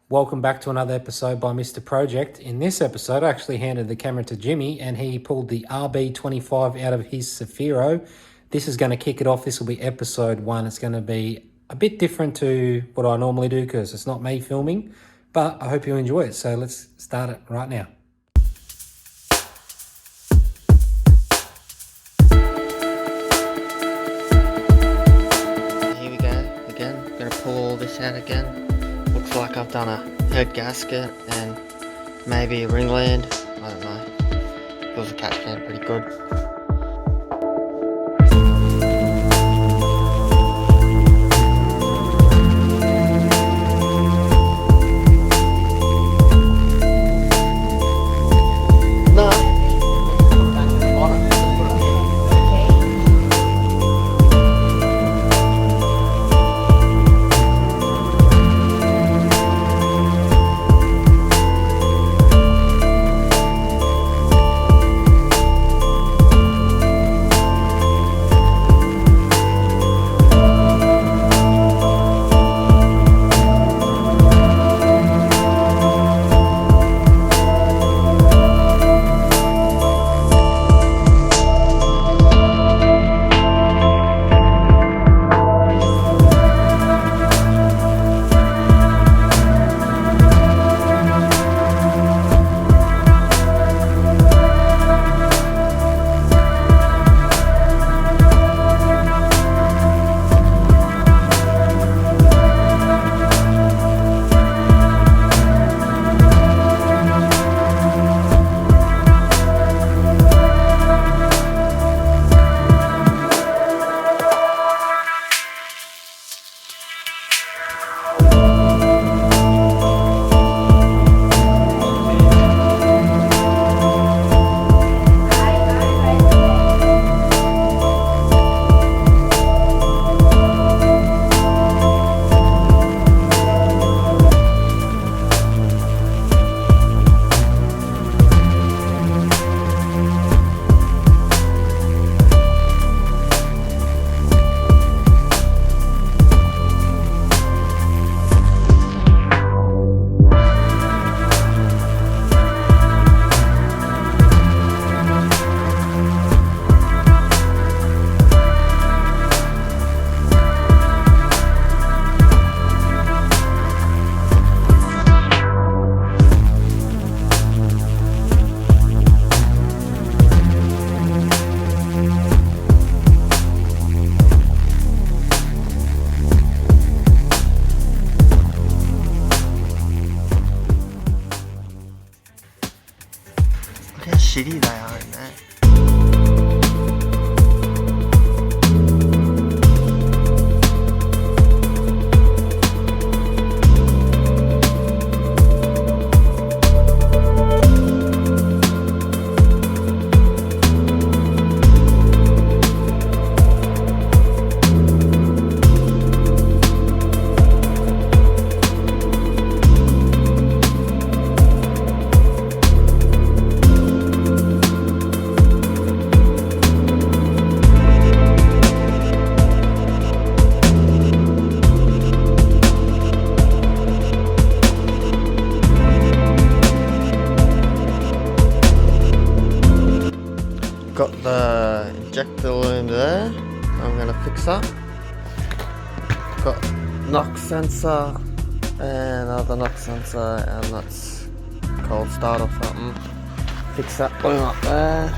Welcome back to another episode by Mr. Project. In this episode, I actually handed the camera to Jimmy and he pulled the Rb25 out of his Cefiro. This is going to kick it off. This will be episode 1. It's going to be a bit different to what I normally do because it's not me filming, but I hope you enjoy it. So let's start it right now. Here we go again. Gonna pull all this out again. Looks like I've done a head gasket and maybe a ringland. I don't know. Feels a catch can pretty good. Look how shitty they are in there. Got the injector loom there. I'm gonna fix up. Got knock sensor and another knock sensor, and that's cold start or something. Fix that loom up there.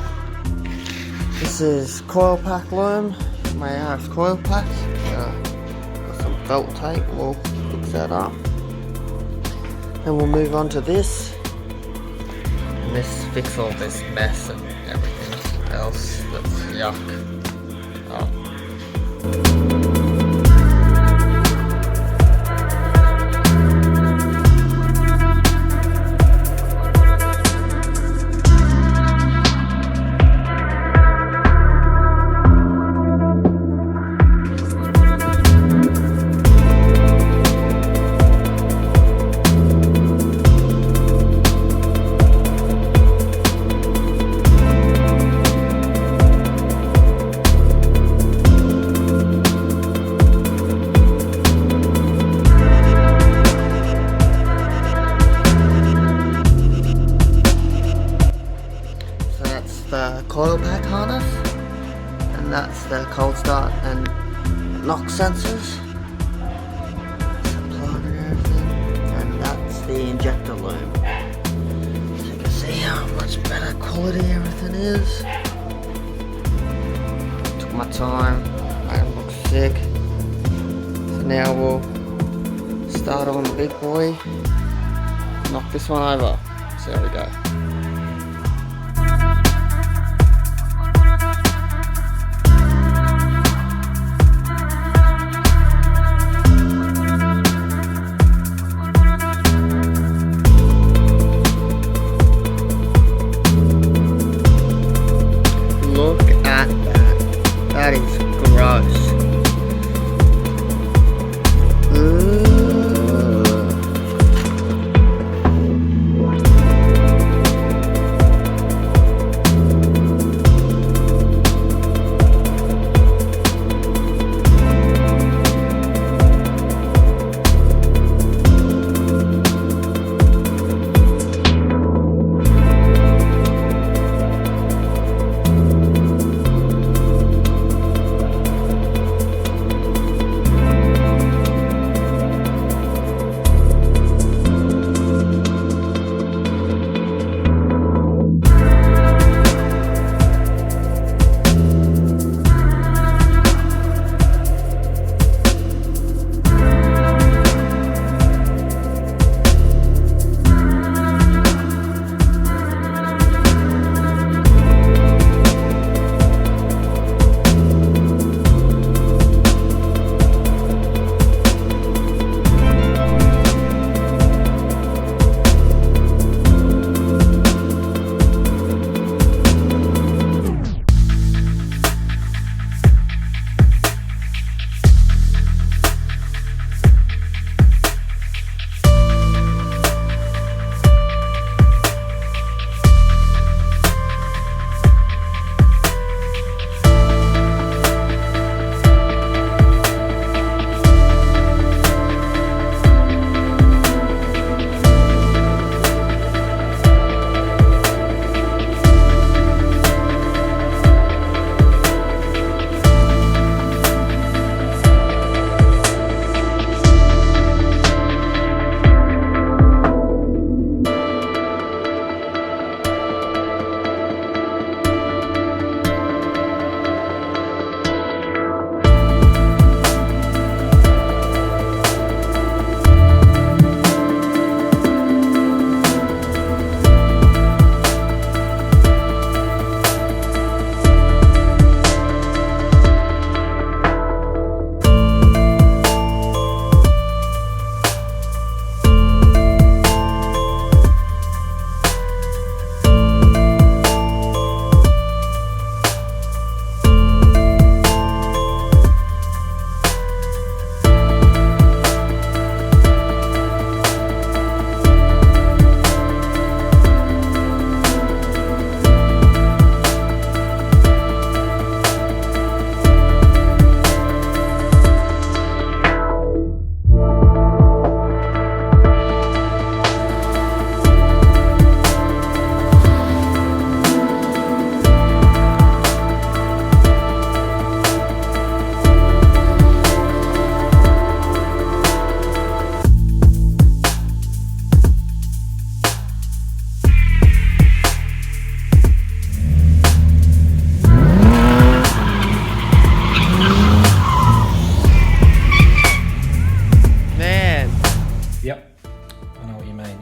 This is coil pack loom, my ARX coil pack. Got some felt tape. We'll fix that up. Then we'll move on to this. And this fix all this mess and everything else that's yuck. coil pack harness, and that's the cold start and knock sensors, plug and everything, and that's the injector loom. So you can see how much better quality everything is. Took my time, made it look sick. So now we'll start on the big boy, knock this one over. So there we go. Look at that. That is gross.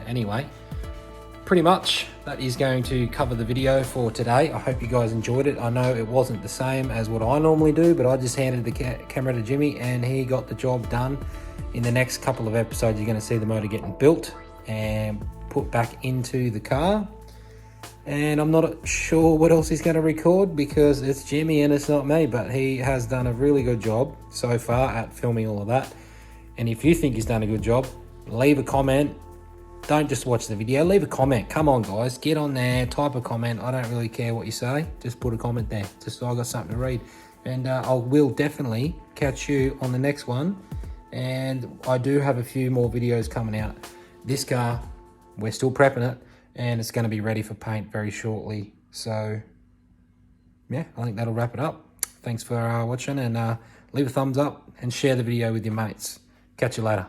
Anyway, pretty much that is going to cover the video for today. I hope you guys enjoyed it. I know it wasn't the same as what I normally do, but I just handed the camera to Jimmy and he got the job done. In the next couple of episodes, you're going to see the motor getting built and put back into the car. And I'm not sure what else he's going to record because it's Jimmy and it's not me, but he has done a really good job so far at filming all of that. And if you think he's done a good job, leave a comment. Don't just watch the video, leave a comment. Come on guys, get on there, type a comment. I don't really care what you say, just put a comment there, just so I got something to read. And I will definitely catch you on the next one. And I do have a few more videos coming out. This car, we're still prepping it, and it's going to be ready for paint very shortly. So yeah, I think that'll wrap it up. Thanks for watching, and leave a thumbs up and share the video with your mates. Catch you later.